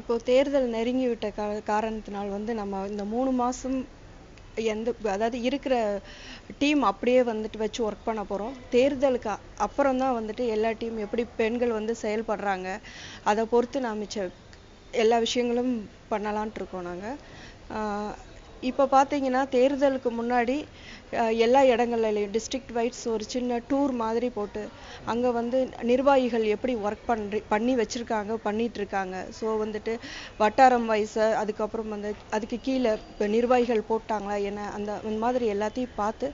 இப்போ தேர்தல் நெருங்கிவிட்ட காரணத்தினால் வந்து நம்ம இந்த 3 மாசம் அதாவது இருக்கிற டீம் அப்படியே வந்துட்டு வச்சு ஒர்க் பண்ண போறோம். தேர்தலுக்கு அப்புறம் தான் வந்துட்டு எல்லா டீம் எப்படி பெண்கள் வந்து செயல்படுறாங்க அதை பொறுத்து நான் மிச்ச எல்லா விஷயங்களும் பண்ணலான்ட்டு இருக்கோம் நாங்க. இப்போ பார்த்தீங்கன்னா தேர்தலுக்கு முன்னாடி எல்லா இடங்கள்லையும் டிஸ்ட்ரிக்ட் வைஸ் ஒரு சின்ன டூர் மாதிரி போட்டு அங்கே வந்து நிர்வாகிகள் எப்படி ஒர்க் பண்ணி வச்சுருக்காங்க பண்ணிட்டு இருக்காங்க. ஸோ வந்துட்டு வட்டாரம் வைஸ் அதுக்கப்புறம் வந்து அதுக்கு கீழே இப்போ நிர்வாகிகள் போட்டாங்களா என்ன அந்த மாதிரி எல்லாத்தையும் பார்த்து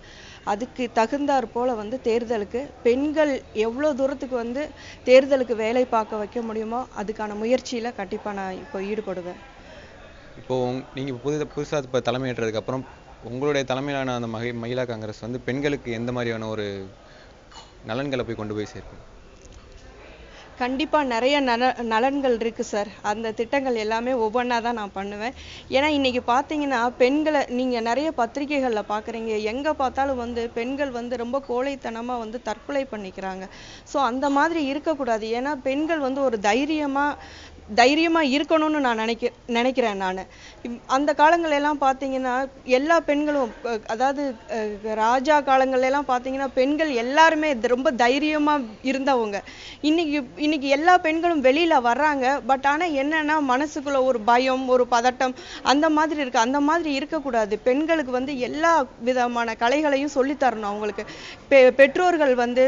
அதுக்கு தகுந்தாற் போல் வந்து தேர்தலுக்கு பெண்கள் எவ்வளோ தூரத்துக்கு வந்து தேர்தலுக்கு வேலை பார்க்க வைக்க முடியுமோ அதுக்கான முயற்சியில் கண்டிப்பாக நான் இப்போ ஈடுபடுவேன். இப்போது நீங்கள் புதுசாக இப்போ தலைமையேற்றதுக்கப்புறம் உங்களுடைய தலைமையிலான அந்த மகிழா காங்கிரஸ் வந்து பெண்களுக்கு எந்த மாதிரியான ஒரு நலன்களை கொண்டு போய் சேர்க்கும்? கண்டிப்பாக நிறைய நலன்கள் இருக்குது சார். அந்த திட்டங்கள் எல்லாமே ஒவ்வொன்றா தான் நான் பண்ணுவேன். ஏன்னா இன்றைக்கி பார்த்தீங்கன்னா பெண்களை நீங்கள் நிறைய பத்திரிகைகளில் பார்க்குறீங்க, எங்கே பார்த்தாலும் வந்து பெண்கள் வந்து ரொம்ப கோழைத்தனமாக வந்து தற்கொலை பண்ணிக்கிறாங்க. ஸோ அந்த மாதிரி இருக்கக்கூடாது. ஏன்னா பெண்கள் வந்து ஒரு தைரியமாக இருக்கணும்னு நான் நினைக்கிறேன். நான் அந்த காலங்களெல்லாம் பார்த்தீங்கன்னா எல்லா பெண்களும் அதாவது ராஜா காலங்களெல்லாம் பார்த்தீங்கன்னா பெண்கள் எல்லாருமே ரொம்ப தைரியமாக இருந்தவங்க. இன்னைக்கு எல்லா பெண்களும் வெளியில் வர்றாங்க. பட் ஆனால் என்னன்னா மனசுக்குள்ள ஒரு பயம் ஒரு பதட்டம் அந்த மாதிரி இருக்குது. அந்த மாதிரி இருக்கக்கூடாது. பெண்களுக்கு வந்து எல்லா விதமான கலைகளையும் சொல்லித்தரணும். அவங்களுக்கு பெற்றோர்கள் வந்து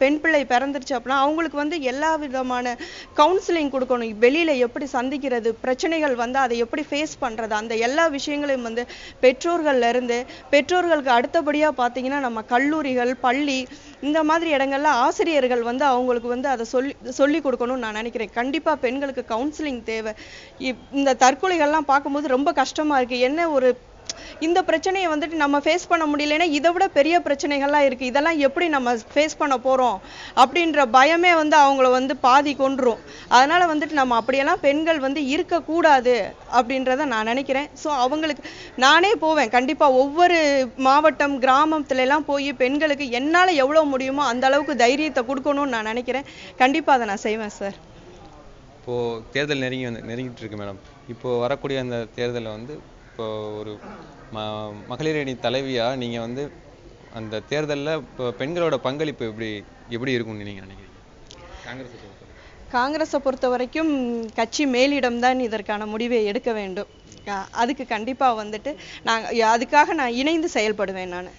பெண் பிள்ளை பிறந்துருச்சு அப்படின்னா அவங்களுக்கு வந்து எல்லா விதமான கவுன்சிலிங் கொடுக்கணும். வெளியில எப்படி சந்திக்கிறது, பிரச்சனைகள் வந்து அதை எப்படி ஃபேஸ் பண்றது, அந்த எல்லா விஷயங்களையும் வந்து பெற்றோர்களுக்கு அடுத்தபடியா பார்த்தீங்கன்னா நம்ம கல்லூரிகள் பள்ளி இந்த மாதிரி இடங்கள்ல ஆசிரியர்கள் வந்து அவங்களுக்கு வந்து அதை சொல்லி கொடுக்கணும்னு நான் நினைக்கிறேன். கண்டிப்பா பெண்களுக்கு கவுன்சிலிங் தேவை. இந்த தற்கொலைகள்லாம் பார்க்கும்போது ரொம்ப கஷ்டமா இருக்கு. என்ன ஒரு இந்த பிரச்சனையை வந்துட்டு நம்ம ஃபேஸ் பண்ண முடியலன்னா இதை விட பெரிய பிரச்சனைகள்லாம் இருக்கு. இதெல்லாம் எப்படி நம்ம ஃபேஸ் பண்ண போறோம் அப்படின்ற பயமே வந்து அவங்கள வந்து பாதி கொன்றும். அதனால வந்துட்டு நம்ம அப்படியெல்லாம் பெண்கள் வந்து இருக்கக்கூடாது அப்படின்றத நான் நினைக்கிறேன். ஸோ அவங்களுக்கு நானே போவேன். கண்டிப்பா ஒவ்வொரு மாவட்டம் கிராமத்துல எல்லாம் போய் பெண்களுக்கு என்னால் எவ்வளோ முடியுமோ அந்த அளவுக்கு தைரியத்தை கொடுக்கணும்னு நான் நினைக்கிறேன். கண்டிப்பா அதை நான் செய்வேன் சார். இப்போது தேர்தல் நெருங்கிட்டு இருக்கு மேடம். இப்போது வரக்கூடிய அந்த தேர்தலில் வந்து இப்போ ஒரு மகளிர் அணி தலைவியாக நீங்கள் வந்து அந்த தேர்தலில் இப்போ பெண்களோட பங்களிப்பு எப்படி இருக்கும்னு நீங்கள் நினைக்கிறீங்க? காங்கிரஸை பொறுத்த வரைக்கும் கட்சி மேலிடம்தான் இதற்கான முடிவை எடுக்க வேண்டும். அதுக்கு கண்டிப்பாக வந்துட்டு அதுக்காக நான் இணைந்து செயல்படுவேன் நான்.